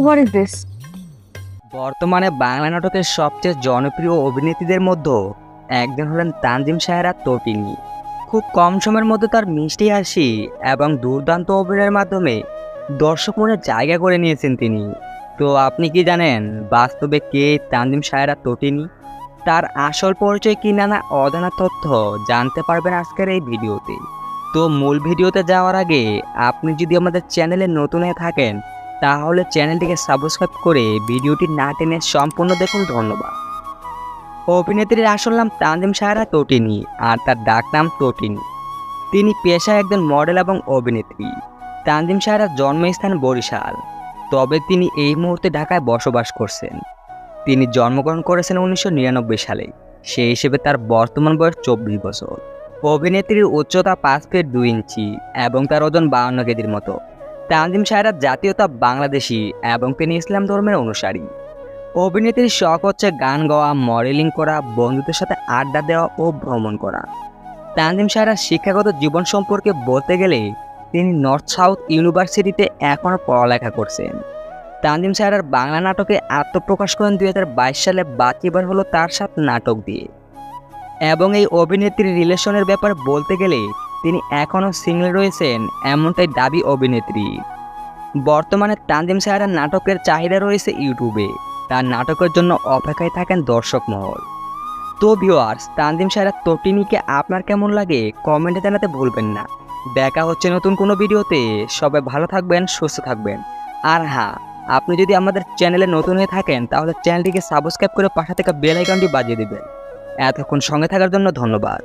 What is this? বর্তমানে বাংলা নাটকের সবচেয়ে জনপ্রিয় অভিনেত্রীদের মধ্যে একজন হলেন তানজিম সাহেরা তটিনী। খুব কম সময়ের মধ্যে তার মিষ্টি হাসি এবং দুর্দান্ত অভিনয়ের মাধ্যমে দর্শক মনে জায়গা করে নিয়েছেন তিনি। তো আপনি কি জানেন বাস্তবে কে তানজিম সাহেরা তটিনী? তার আসল পরিচয় কি নানা অজানা তথ্য জানতে পারবেন আজকের এই ভিডিওতে। তো মূল ভিডিওতে যাওয়ার আগে আপনি যদি আমাদের চ্যানেলে নতুন হয়ে থাকেন তাহলে চ্যানেলটিকে সাবস্ক্রাইব করে ভিডিওটি না টেনে সম্পূর্ণ দেখুন। ধন্যবাদ। অভিনেত্রীর আসল নাম তানজিম সাহেরা তটিনী আর তার ডাক নাম তটিনী। তিনি পেশায় একজন মডেল এবং অভিনেত্রী। তানজিম সাহেরার জন্মস্থান বরিশাল, তবে তিনি এই মুহূর্তে ঢাকায় বসবাস করছেন। তিনি জন্মগ্রহণ করেছেন 1999 সালে। সেই হিসেবে তার বর্তমান বয়স 24 বছর। অভিনেত্রীর উচ্চতা 5 ফিট 2 ইঞ্চি এবং তার ওজন 52 কেজির মতো। তানজিম সাহেরার জাতীয়তা বাংলাদেশি এবং তিনি ইসলাম ধর্মের অনুসারী। অভিনেত্রীর শখ হচ্ছে গান গাওয়া, মডেলিং করা, বন্ধুদের সাথে আড্ডা দেওয়া ও ভ্রমণ করা। তানজিম সাহেরার শিক্ষাগত জীবন সম্পর্কে বলতে গেলে তিনি নর্থ সাউথ ইউনিভার্সিটিতে এখনও পড়ালেখা করছেন। তানজিম সাহেরার বাংলা নাটকে আত্মপ্রকাশ করেন 2022 সালে বাকিবার হলো তার সাথে নাটক দিয়ে। এবং এই অভিনেত্রীর রিলেশনের ব্যাপারে বলতে গেলে তিনি এখনও সিঙ্গেল রয়েছেন এমনটাই দাবি অভিনেত্রী। বর্তমানে তানজিম সাহেরার নাটকের চাহিদা রয়েছে ইউটিউবে। তার নাটকের জন্য অপেক্ষায় থাকেন দর্শক মহল। তো ভিউয়ার্স, তানজিম সাহেরা তটিনীকে আপনার কেমন লাগে কমেন্টে জানাতে ভুলবেন না। দেখা হচ্ছে নতুন কোনো ভিডিওতে। সবাই ভালো থাকবেন, সুস্থ থাকবেন। আর হ্যাঁ, আপনি যদি আমাদের চ্যানেলে নতুন হয়ে থাকেন তাহলে চ্যানেলটিকে সাবস্ক্রাইব করে পাশে থাকা বেল আইকনটি বাজিয়ে দিবেন। এতক্ষণ সঙ্গে থাকার জন্য ধন্যবাদ।